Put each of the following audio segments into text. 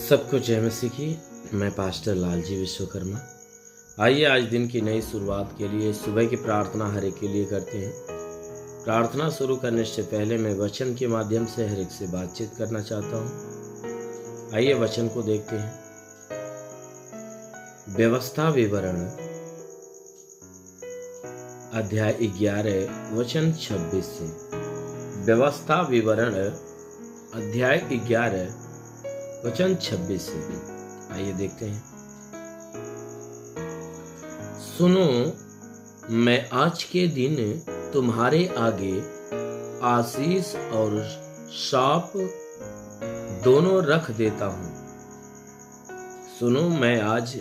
सबको जय मसीह की। मैं पास्टर लालजी विश्वकर्मा। आइए आज दिन की नई शुरुआत के लिए सुबह की प्रार्थना हर एक के लिए करते हैं। प्रार्थना शुरू करने से पहले मैं वचन के माध्यम से हर एक से बातचीत करना चाहता हूँ। आइए वचन को देखते हैं। व्यवस्था विवरण अध्याय 11 वचन 26 से। व्यवस्था विवरण अध्याय 11 वचन 26 से। आइए देखते हैं। सुनो, मैं आज के दिन तुम्हारे आगे आशीष और शाप दोनों रख देता हूं। सुनो, मैं आज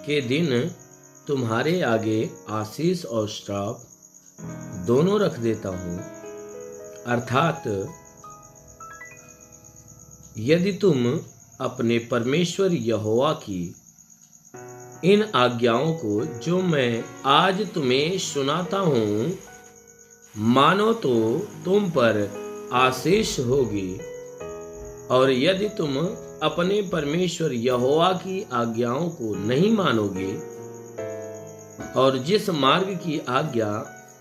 के दिन तुम्हारे आगे आशीष और श्राप दोनों रख देता हूं। अर्थात यदि तुम अपने परमेश्वर यहोवा की इन आज्ञाओं को जो मैं आज तुम्हें सुनाता हूं मानो तो तुम पर आशीष होगी, और यदि तुम अपने परमेश्वर यहोवा की आज्ञाओं को नहीं मानोगे और जिस मार्ग की आज्ञा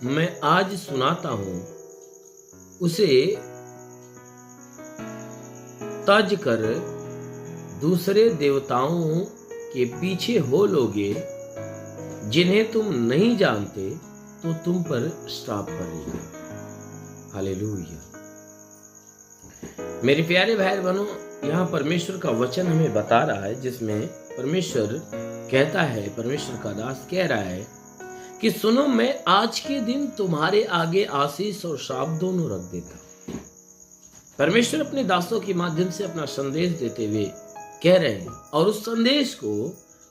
मैं आज सुनाता हूं उसे तज कर दूसरे देवताओं के पीछे हो लोगे जिन्हें तुम नहीं जानते, तो तुम पर श्राप पड़ेगा। हालेलुया। मेरे प्यारे भाई बहनों, यहाँ परमेश्वर का वचन हमें बता रहा है, जिसमें परमेश्वर कहता है, परमेश्वर का दास कह रहा है कि सुनो, मैं आज के दिन तुम्हारे आगे आशीष और श्राप दोनों रख देता हूं। परमेश्वर अपने दासों के माध्यम से अपना संदेश देते हुए कह रहे हैं, और उस संदेश को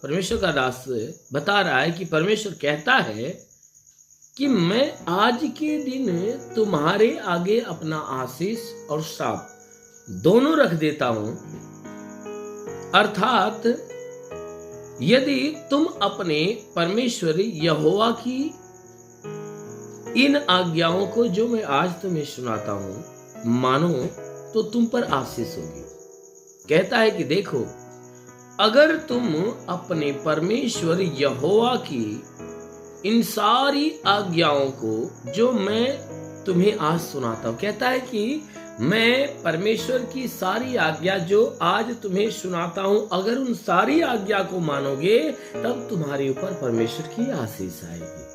परमेश्वर का दास बता रहा है कि परमेश्वर कहता है कि मैं आज के दिन तुम्हारे आगे अपना आशीष और श्राप दोनों रख देता हूं। अर्थात यदि तुम अपने परमेश्वर यहोवा की इन आज्ञाओं को जो मैं आज तुम्हें सुनाता हूं मानो, तो तुम पर आशीष होगी। कहता है कि देखो, अगर तुम अपने परमेश्वर यहोवा की इन सारी आज्ञाओं को जो मैं तुम्हें आज सुनाता हूं, कहता है कि मैं परमेश्वर की सारी आज्ञा जो आज तुम्हें सुनाता हूं, अगर उन सारी आज्ञा को मानोगे तब तुम्हारे ऊपर परमेश्वर की आशीष आएगी।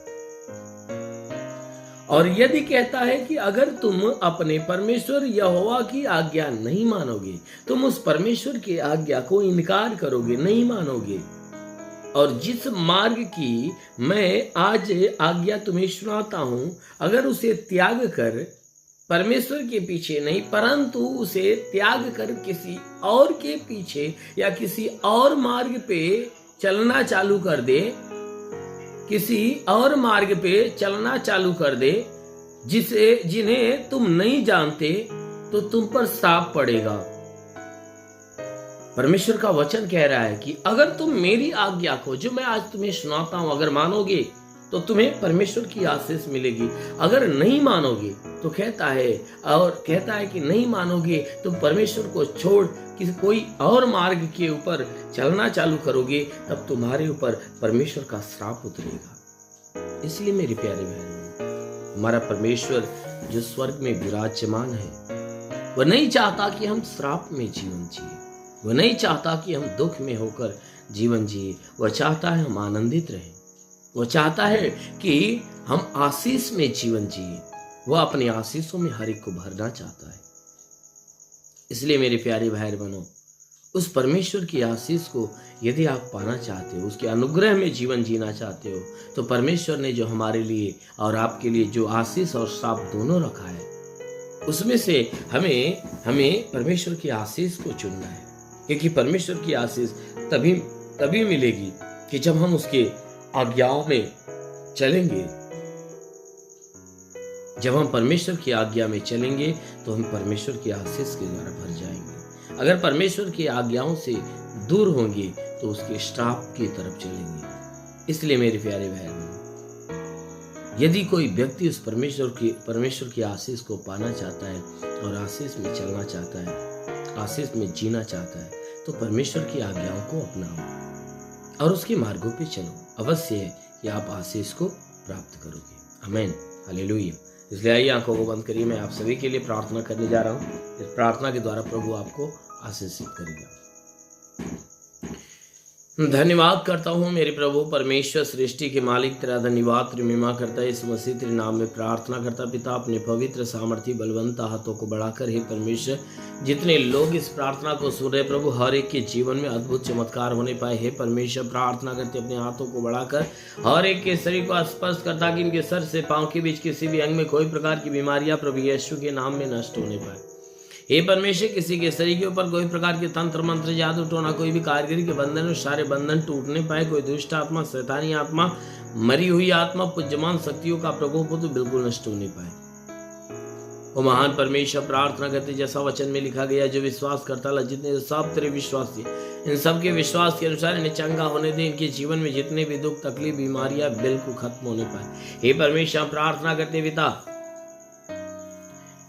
और यदि कहता है कि अगर तुम अपने परमेश्वर यहोवा की आज्ञा नहीं मानोगे, तुम उस परमेश्वर की आज्ञा को इनकार करोगे, नहीं मानोगे, और जिस मार्ग की मैं आज आज्ञा तुम्हें सुनाता हूं, अगर उसे त्याग कर परमेश्वर के पीछे नहीं परंतु उसे त्याग कर किसी और के पीछे या किसी और मार्ग पे चलना चालू कर दे, किसी और मार्ग पे चलना चालू कर दे जिन्हें तुम नहीं जानते, तो तुम पर श्राप पड़ेगा। परमेश्वर का वचन कह रहा है कि अगर तुम मेरी आज्ञा को जो मैं आज तुम्हें सुनाता हूं अगर मानोगे तो तुम्हें परमेश्वर की आशीष मिलेगी। अगर नहीं मानोगे तो कहता है कि नहीं मानोगे तो परमेश्वर को छोड़ किसी कोई और मार्ग के ऊपर चलना चालू करोगे, तब तुम्हारे ऊपर परमेश्वर का श्राप उतरेगा। इसलिए मेरे प्यारे बहनों, हमारा परमेश्वर जो स्वर्ग में विराजमान है, वह नहीं चाहता कि हम श्राप में जीवन जिए, वह नहीं चाहता कि हम दुख में होकर जीवन जिए। वह चाहता है हम आनंदित रहें, वह चाहता है कि हम आशीष में जीवन जिए। वह अपने आशीषों में हर एक को भरना चाहता है। इसलिए मेरे प्यारे भाई बहनों, उस परमेश्वर की आशीष को यदि आप पाना चाहते हो, उसके अनुग्रह में जीवन जीना चाहते हो, तो परमेश्वर ने जो हमारे लिए और आपके लिए जो आशीष और श्राप दोनों रखा है, उसमें से हमें परमेश्वर की आशीष को चुनना है। क्योंकि परमेश्वर की आशीष तभी मिलेगी कि जब हम उसके आज्ञाओं में चलेंगे। जब हम परमेश्वर की आज्ञा में चलेंगे तो हम परमेश्वर की आशीष के द्वारा भर जाएंगे। अगर परमेश्वर की आज्ञाओं से दूर होंगे तो उसके श्राप की तरफ चलेंगे। इसलिए मेरे प्यारे भाई, यदि कोई व्यक्ति उस परमेश्वर की आशीष को पाना चाहता है और आशीष में चलना चाहता है, आशीष में जीना चाहता है, तो परमेश्वर की आज्ञाओं को अपनाओ और उसके मार्गों पे चलो। अवश्य है कि आप आशीष को प्राप्त करोगे। आमीन, हालेलुया। इसलिए आइए आंखों को बंद करिए, मैं आप सभी के लिए प्रार्थना करने जा रहा हूँ। इस प्रार्थना के द्वारा प्रभु आपको आशीषित करेगा। धन्यवाद करता हूँ मेरे प्रभु परमेश्वर सृष्टि के मालिक, तेरा धन्यवाद तेरी महिमा करता है। इस मसीह तेरे नाम में प्रार्थना करता पिता, अपने पवित्र सामर्थ्य बलवंत हाथों को बढ़ाकर हे परमेश्वर, जितने लोग इस प्रार्थना को सुन रहे प्रभु, हर एक के जीवन में अद्भुत चमत्कार होने पाए। हे परमेश्वर, प्रार्थना करते अपने हाथों को बढ़ाकर हर एक के शरीर को स्पर्श करता कि इनके सर से पांव के बीच किसी भी अंग में कोई प्रकार की बीमारियां प्रभु यीशु के नाम में नष्ट होने पाए। हे परमेश्वर, किसी के शरीर के ऊपर कोई प्रकार के तंत्र मंत्र जादू टोना कोई भी कारीगरी के बंधन, सारे बंधन टूटने पाए। कोई दुष्ट आत्मा, शैतानी आत्मा, मरी हुई आत्मा, पूज्यमान शक्तियों का प्रकोप हो तो बिल्कुल नष्ट होने पाए। वो महान परमेश्वर, प्रार्थना करते जैसा वचन में लिखा गया, जो विश्वास करता ला, जितने सब तेरे विश्वासी, इन सब के विश्वास के अनुसार इन्हें चंगा होने दे। इनके जीवन में जितने भी दुख तकलीफ बीमारियां बिल्कुल खत्म होने पाए। हे परमेश्वर, प्रार्थना करते पिता,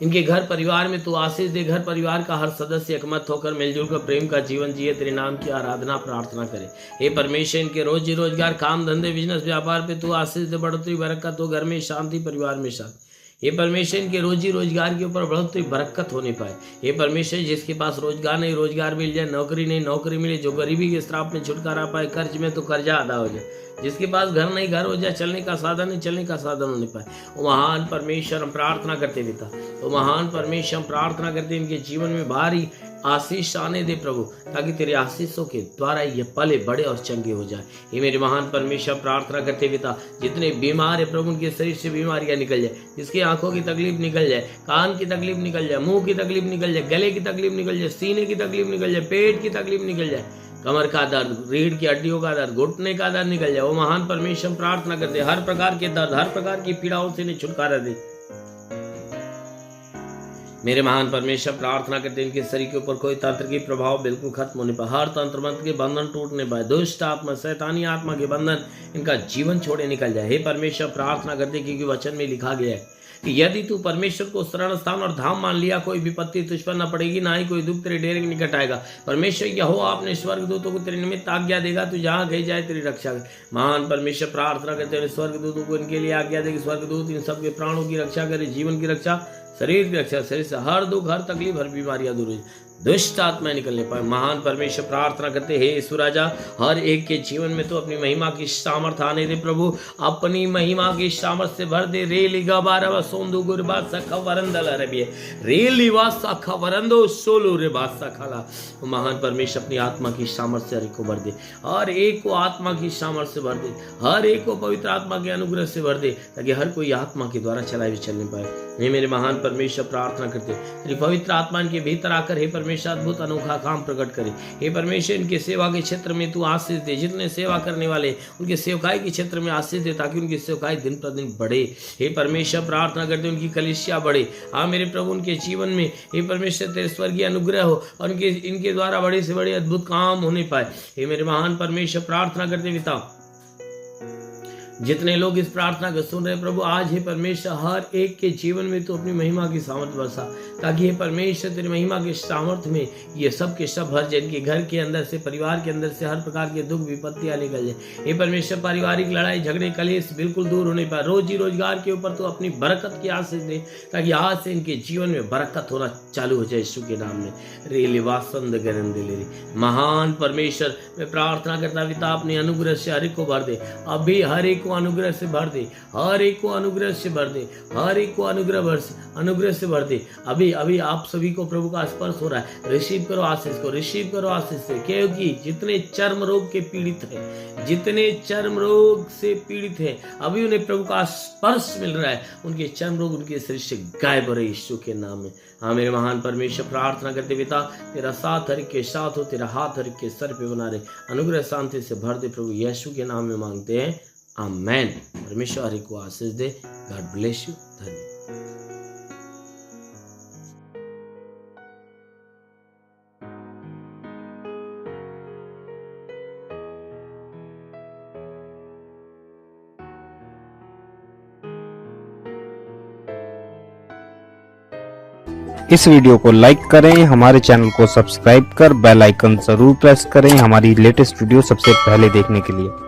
इनके घर परिवार में तू आशीष दे। घर परिवार का हर सदस्य एकमत होकर मिलजुल कर प्रेम का जीवन जिए, तेरे नाम की आराधना प्रार्थना करे। हे परमेश्वर, इनके रोजी रोजगार, काम धंधे, बिजनेस व्यापार पे तू आशीष दे, बढ़ोतरी बरकत हो। घर में शांति, परिवार में शांति। हे परमेश्वर, इनके रोजी रोजगार के ऊपर बढ़ोतरी बरकत होने पाए। हे परमेश्वर, जिसके पास रोजगार नहीं रोजगार मिल जाए, नौकरी नहीं नौकरी मिले, जो गरीबी के श्राप में छुटकारा पाए, कर्ज में तो कर्जा अदा हो जाए, जिसके पास घर नहीं घर हो जाए, चलने का साधन नहीं चलने का साधन होने पाए। वो महान परमेश्वर, हम प्रार्थना करते पिता, तो महान परमेश्वर, हम प्रार्थना करते इनके जीवन में भारी आशीष आने दे प्रभु, ताकि तेरे आशीषों के द्वारा ये पले बड़े और चंगे हो जाए। ये मेरे महान परमेश्वर, प्रार्थना करते पिता, जितने बीमार है प्रभु, उनके शरीर से बीमारियां निकल जाए। जिसकी आंखों की तकलीफ निकल जाए, कान की तकलीफ निकल जाए, मुंह की तकलीफ निकल जाए, गले की तकलीफ निकल जाए, सीने की तकलीफ निकल जाए, पेट की तकलीफ निकल जाए, कमर का दर्द, रीढ़ की हड्डियों का दर्द, घुटने का दर्द निकल जाए। वो महान परमेश्वर, प्रार्थना करते हर प्रकार के दर्द, हर प्रकार की पीड़ाओं से छुटकारा दे। मेरे महान परमेश्वर, प्रार्थना करते इनके शरीर के ऊपर कोई तंत्र की प्रभाव बिल्कुल खत्म होने पाए, हर तंत्र मंत्र के बंधन टूटने पाए, दुष्ट आत्मा, शैतानी आत्मा के बंधन इनका जीवन छोड़े निकल जाए। हे परमेश्वर, प्रार्थना करते क्योंकि वचन में लिखा गया है कि यदि तू परमेश्वर को शरण स्थान और धाम मान लिया, कोई विपत्ति तुझ पर न पड़ेगी, ना ही कोई दुख तेरे डेरे के निकट आएगा। परमेश्वर यहोवा अपने स्वर्गदूतों को तेरे निमित्त आज्ञा देगा, तू जहां कहीं जाए तेरी रक्षा करे। महान परमेश्वर, प्रार्थना करते हुए स्वर्गदूतों को इनके लिए आज्ञा देगी, स्वर्गदूत इन सबके प्राणों की रक्षा करे, जीवन की रक्षा, शरीर की रक्षा, शरीर से हर दुख, हर तकलीफ, हर बीमारियां दूर हो, दुष्ट आत्मा निकलने पाए। महान परमेश्वर, प्रार्थना करते हे यीशु राजा, हर एक के जीवन में तो अपनी महिमा की सामर्थ आने दे प्रभु, अपनी महिमा की सामर्थ से भर दे। रे लिगा बारह सोंदू गुरबा सखा वरंदल रबिए रे लिवा सखा वरंदो सोलू रे बासा खाला। महान परमेश्वर, अपनी आत्मा की सामर्थ से हर एक को भर दे, हर एक को आत्मा की सामर्थ से भर दे, हर एक को पवित्र आत्मा के अनुग्रह से भर दे, ताकि हर कोई आत्मा के द्वारा चलाए हुए चलने पाए। हे मेरे महान परमेश्वर, प्रार्थना करते तेरी पवित्र आत्मा इनके भीतर आकर हे परमेश्वर अद्भुत अनोखा काम प्रकट करे। हे परमेश्वर, इनके सेवा के क्षेत्र में तू आशीष दे, जितने सेवा करने वाले उनके सेवकाई के क्षेत्र में आशीष दे, ताकि उनकी सेवकाई दिन प्रतिदिन बढ़े। हे परमेश्वर, प्रार्थना करते उनकी कलीसिया बढ़े। हाँ मेरे प्रभु, उनके जीवन में हे परमेश्वर तेरे स्वर्गीय अनुग्रह हो और इनके द्वारा बड़े से बड़े अद्भुत काम होने पाए। हे मेरे महान परमेश्वर, प्रार्थना करते पिता, जितने लोग इस प्रार्थना को सुन रहे प्रभु, आज हे परमेश्वर हर एक के जीवन में तो अपनी महिमा की सामर्थ बरसा, ताकि हे परमेश्वर तेरी महिमा के सामर्थ्य में ये सब के सब भर जाए। इनके घर के अंदर से, परिवार के अंदर से हर प्रकार के दुख विपत्तियां निकल जाए। हे परमेश्वर, पारिवारिक लड़ाई झगड़े कलेश बिल्कुल दूर होने पाए। रोजी रोजगार के ऊपर तो अपनी बरकत की आशीष दे, ताकि आज से इनके जीवन में बरकत होना चालू हो जाए यीशु के नाम में। रे लिवासंद गरंदे। महान परमेश्वर, मैं प्रार्थना करता पिता, अपने अनुग्रह से हर एक को भर दे, अभी हर एक अनुग्रह से भर दे, हर एक को अनुग्रह से भर दे, हर एक को अनुग्रह से भर दे। अभी अभी आप सभी को प्रभु का स्पर्श हो रहा है, रिसीव करो आशीष को, रिसीव करो आशीष से। क्योंकि जितने चर्म रोग के पीड़ित हैं, जितने चर्म रोग से पीड़ित हैं, अभी उन्हें प्रभु का स्पर्श मिल रहा है, उनके चर्म रोग उनके शरीर से गायब हो रहे यीशु के नाम में। हाँ मेरे महान परमेश्वर, प्रार्थना करते पिता, तेरा साथ हर एक के साथ हो, तेरा हाथ हर एक के सर पे बना रहे, अनुग्रह शांति से भर दे प्रभु, यीशु के नाम में मांगते हैं, आमेन। परमेश्वर हरि को आशीष दे। God bless you. धन्यवाद। इस वीडियो को लाइक करें, हमारे चैनल को सब्सक्राइब कर बेल आइकन जरूर प्रेस करें हमारी लेटेस्ट वीडियो सबसे पहले देखने के लिए।